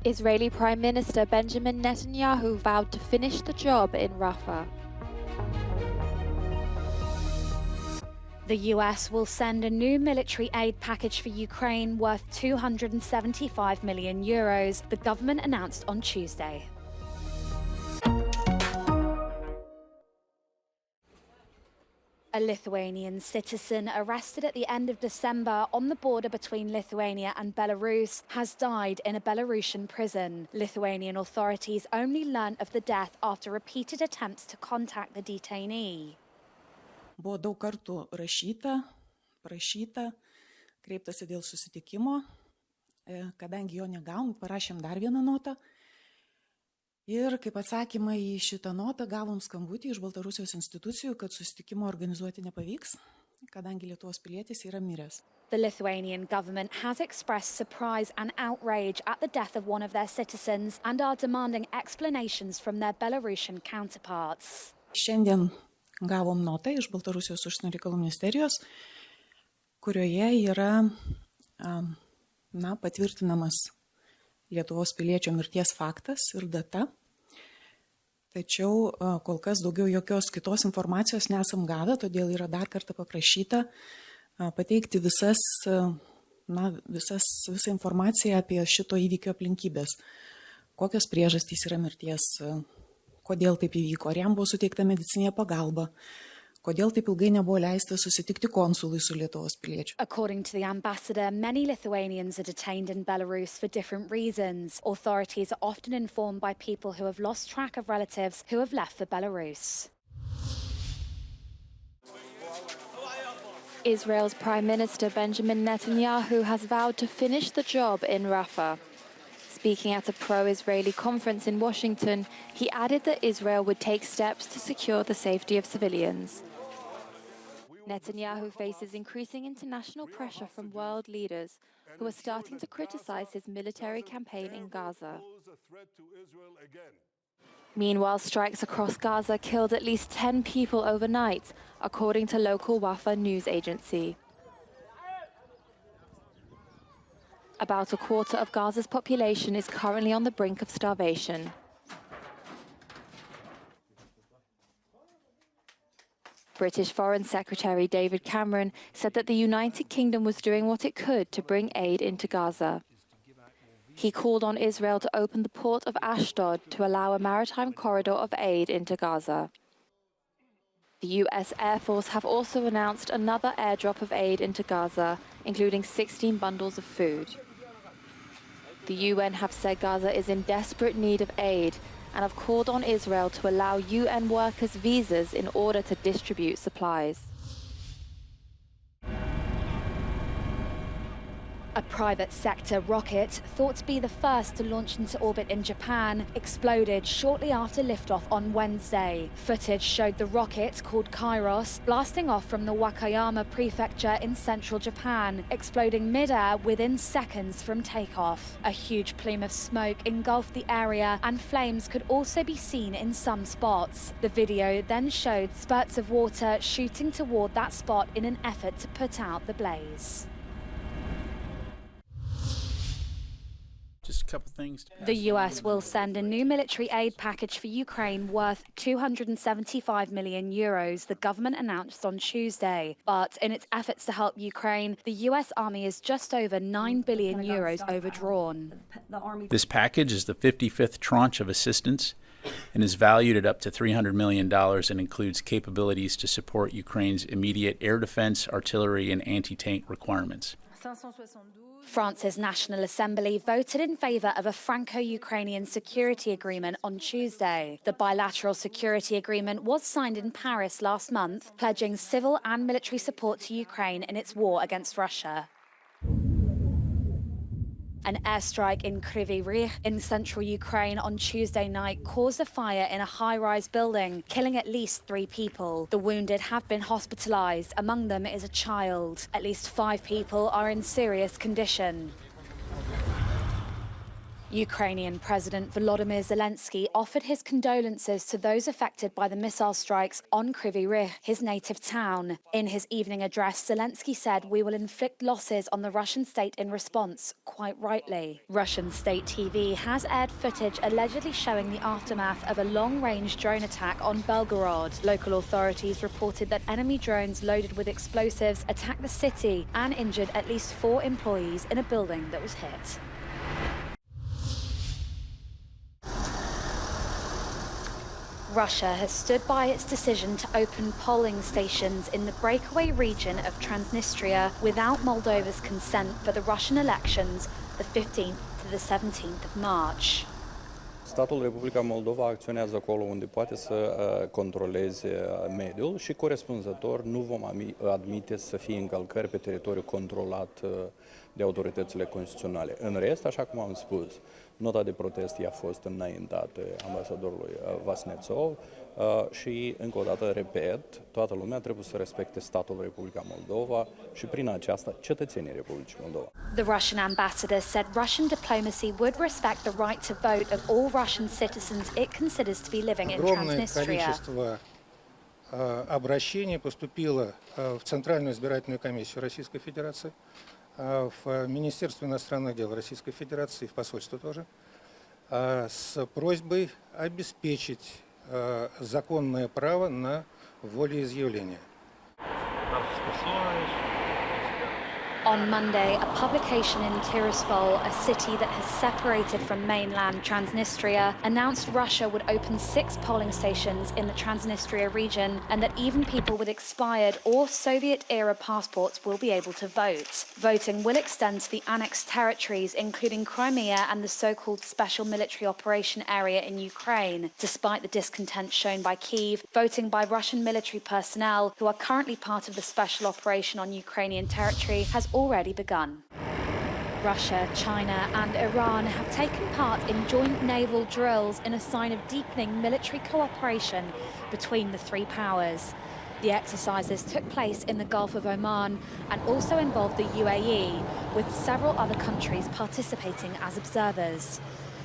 Israeli Prime Minister Benjamin Netanyahu vowed to finish the job in Rafah. The US will send a new military aid package for Ukraine worth €275 million, the government announced on Tuesday. A Lithuanian citizen arrested at the end of December on the border between Lithuania and Belarus has died in a Belarusian prison. Lithuanian authorities only learnt of the death after repeated attempts to contact the detainee. Buvo daug kartų prašyta, kreiptasi dėl susitikimo, kadangi jo negavom, parašėm dar vieną notą. Ir kaip atsakymą į šitą notą gavom skambutį iš Baltarusijos institucijų, kad susitikimo organizuoti nepavyks, kadangi Lietuvos pilietis yra miręs. The Lithuanian government has expressed surprise and outrage at the death of one of their citizens and are demanding explanations from their Belarusian counterparts. Šiandien gavom notą iš Baltarusijos užsienio reikalų ministerijos, kurioje yra patvirtinamas Lietuvos piliečio mirties faktas ir data. Tačiau kol kas daugiau jokios kitos informacijos nesam gavę, todėl yra dar kartą paprašyta pateikti visą informaciją apie šito įvykio aplinkybės. Kokios priežastys yra mirties, kodėl taip įvyko, ar jam buvo suteikta medicininė pagalba, kodėl taip ilgai nebuvo leista susitikti konsului su Lietuvos piliečiu. According to the ambassador, many Lithuanians are detained in Belarus for different reasons. Authorities are often informed by people who have lost track of relatives who have left for Belarus. Israel's Prime Minister Benjamin Netanyahu has vowed to finish the job in Rafah. Speaking at a pro-Israeli conference in Washington, he added that Israel would take steps to secure the safety of civilians. Netanyahu faces increasing international pressure from world leaders who are starting to criticize his military campaign in Gaza. Meanwhile, strikes across Gaza killed at least 10 people overnight, according to local Wafa news agency. About a quarter of Gaza's population is currently on the brink of starvation. British Foreign Secretary David Cameron said that the United Kingdom was doing what it could to bring aid into Gaza. He called on Israel to open the port of Ashdod to allow a maritime corridor of aid into Gaza. The US Air Force have also announced another airdrop of aid into Gaza, including 16 bundles of food. The UN have said Gaza is in desperate need of aid and have called on Israel to allow UN workers visas in order to distribute supplies. A private sector rocket, thought to be the first to launch into orbit in Japan, exploded shortly after liftoff on Wednesday. Footage showed the rocket, called Kairos, blasting off from the Wakayama prefecture in central Japan, exploding mid-air within seconds from takeoff. A huge plume of smoke engulfed the area, and flames could also be seen in some spots. The video then showed spurts of water shooting toward that spot in an effort to put out the blaze. Just a couple things. The US will send a new military aid package for Ukraine worth €275 million, the government announced on Tuesday. But in its efforts to help Ukraine, the US Army is just over €9 billion overdrawn. This package is the 55th tranche of assistance and is valued at up to $300 million and includes capabilities to support Ukraine's immediate air defense, artillery, and anti-tank requirements. France's National Assembly voted in favour of a Franco-Ukrainian security agreement on Tuesday. The bilateral security agreement was signed in Paris last month, pledging civil and military support to Ukraine in its war against Russia. An airstrike in Kryvyi Rih in central Ukraine on Tuesday night caused a fire in a high-rise building, killing at least 3 people. The wounded have been hospitalized. Among them is a child. At least 5 people are in serious condition. Ukrainian President Volodymyr Zelensky offered his condolences to those affected by the missile strikes on Kryvyi Rih, his native town. In his evening address, Zelensky said, "We will inflict losses on the Russian state in response," quite rightly. Russian state TV has aired footage allegedly showing the aftermath of a long-range drone attack on Belgorod. Local authorities reported that enemy drones loaded with explosives attacked the city and injured at least 4 employees in a building that was hit. Russia has stood by its decision to open polling stations in the breakaway region of Transnistria without Moldova's consent for the Russian elections, the 15th to the 17th of March. Statul Republica Moldova acționează acolo unde poate să controleze mediul și corespunzător nu vom admite să fie încălcări pe teritoriul controlat de autoritățile constituționale. În rest, așa cum am spus, nota de protest a fost înaintată ambasadorului Vasnetsov și, încă o dată, repet, toată lumea trebuie să respecte statul Republica Moldova și, prin aceasta, cetățenii Republicii Moldova. The Russian ambassador said Russian diplomacy would respect the right to vote of all Russian citizens it considers to be living in Transnistria. Огромное количество обращений поступило в Центральную избирательную комиссию Российской Федерации, в Министерство иностранных дел Российской Федерации, в посольство тоже, с просьбой обеспечить законное право на волеизъявление. On Monday, a publication in Tiraspol, a city that has separated from mainland Transnistria, announced Russia would open 6 polling stations in the Transnistria region and that even people with expired or Soviet-era passports will be able to vote. Voting will extend to the annexed territories, including Crimea and the so-called Special Military Operation Area in Ukraine. Despite the discontent shown by Kyiv, voting by Russian military personnel, who are currently part of the special operation on Ukrainian territory, has already begun. Russia, China and Iran have taken part in joint naval drills in a sign of deepening military cooperation between the 3 powers. The exercises took place in the Gulf of Oman and also involved the UAE, with several other countries participating as observers.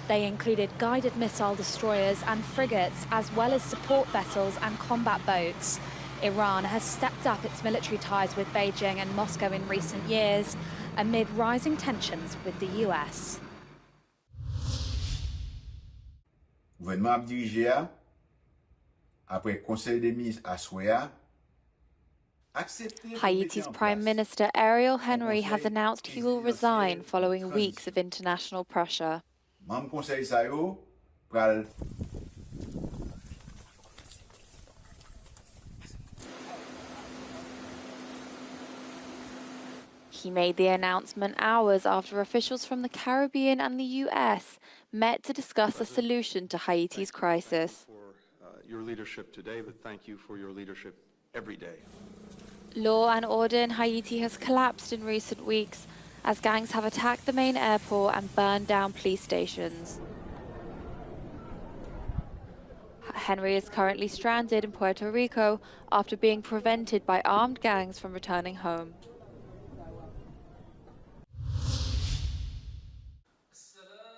They included guided missile destroyers and frigates, as well as support vessels and combat boats. Iran has stepped up its military ties with Beijing and Moscow in recent years, amid rising tensions with the US. Gouvernement a dirigé après Conseil des ministres à Soya. Haiti's Prime Minister Ariel Henry has announced he will resign following weeks of international pressure. Membre Conseil sa yo pral He made the announcement hours after officials from the Caribbean and the US met to discuss a solution to Haiti's crisis. For your leadership today, but thank you for your leadership every day. Law and order in Haiti has collapsed in recent weeks as gangs have attacked the main airport and burned down police stations. Henry is currently stranded in Puerto Rico after being prevented by armed gangs from returning home.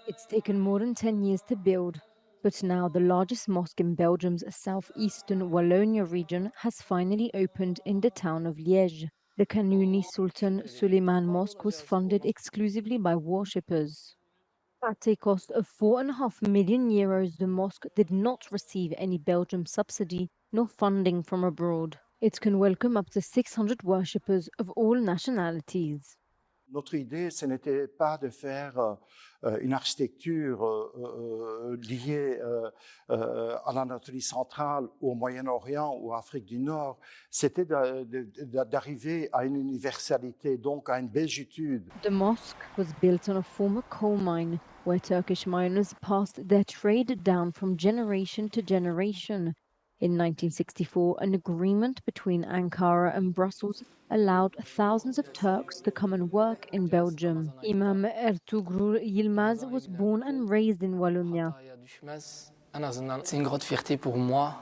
It's taken more than 10 years to build, but now the largest mosque in Belgium's southeastern Wallonia region has finally opened in the town of Liège. The Kanuni Sultan Suleiman Mosque was funded exclusively by worshippers. At a cost of €4.5 million, the mosque did not receive any Belgian subsidy nor funding from abroad. It can welcome up to 600 worshippers of all nationalities. Notre idée, ce n'était pas de faire une architecture liée à l'Anatolie centrale, ou au Moyen-Orient ou à Afrique du Nord. C'était d'arriver à une universalité, donc à une belgitude. The mosque was built on a former coal mine, where Turkish miners passed their trade down from generation to generation. In 1964, an agreement between Ankara and Brussels allowed thousands of Turks to come and work in Belgium. Imam Ertuğrul Yilmaz was born and raised in Wallonia. C'est une grande fierté pour moi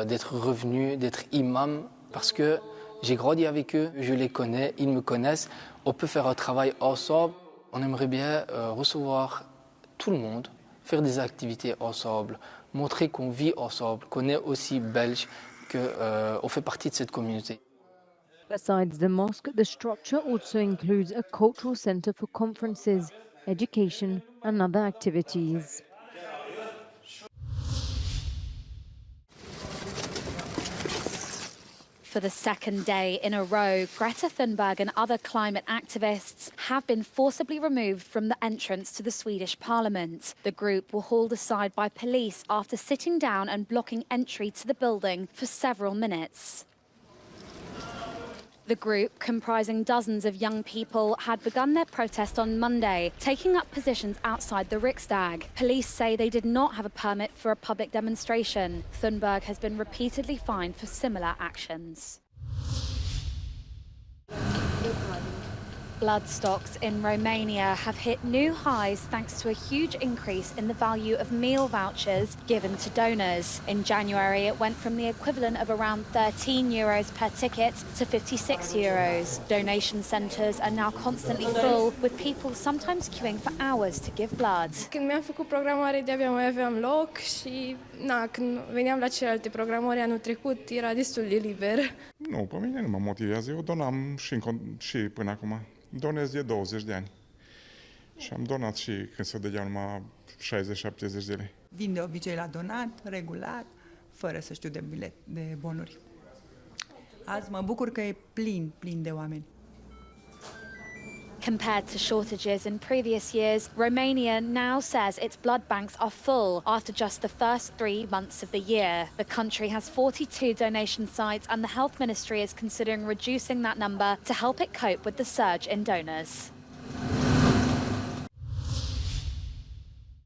d'être revenu, d'être imam, parce que j'ai grandi avec eux, je les connais, ils me connaissent. On peut faire un travail ensemble. On aimerait bien recevoir tout le monde, faire des activités ensemble, montrer qu'on vit ensemble, qu'on est aussi belge, qu'on fait partie de cette communauté. Besides the mosque, the structure also includes a cultural center for conferences, education, and other activities. For the second day in a row, Greta Thunberg and other climate activists have been forcibly removed from the entrance to the Swedish Parliament. The group were hauled aside by police after sitting down and blocking entry to the building for several minutes. The group, comprising dozens of young people, had begun their protest on Monday, taking up positions outside the Riksdag. Police say they did not have a permit for a public demonstration. Thunberg has been repeatedly fined for similar actions. Blood stocks in Romania have hit new highs thanks to a huge increase in the value of meal vouchers given to donors. In January, it went from the equivalent of around €13 per ticket to €56. Donation centres are now constantly full, with people sometimes queuing for hours to give blood. Când mi-am făcut programare, de-abia mai aveam loc și când veneam la celelalte programări anul trecut, era destul de liber. Nu, pe mine nu mă motivează. Eu donam și până acum. Donez de 20 de ani. Și am donat și când se dădeau numai 60-70 de lei. Vin de obicei la donat, regulat, fără să știu de bonuri. Azi mă bucur că e plin de oameni. Compared to shortages in previous years, Romania now says its blood banks are full after just the first 3 months of the year. The country has 42 donation sites, and the Health Ministry is considering reducing that number to help it cope with the surge in donors.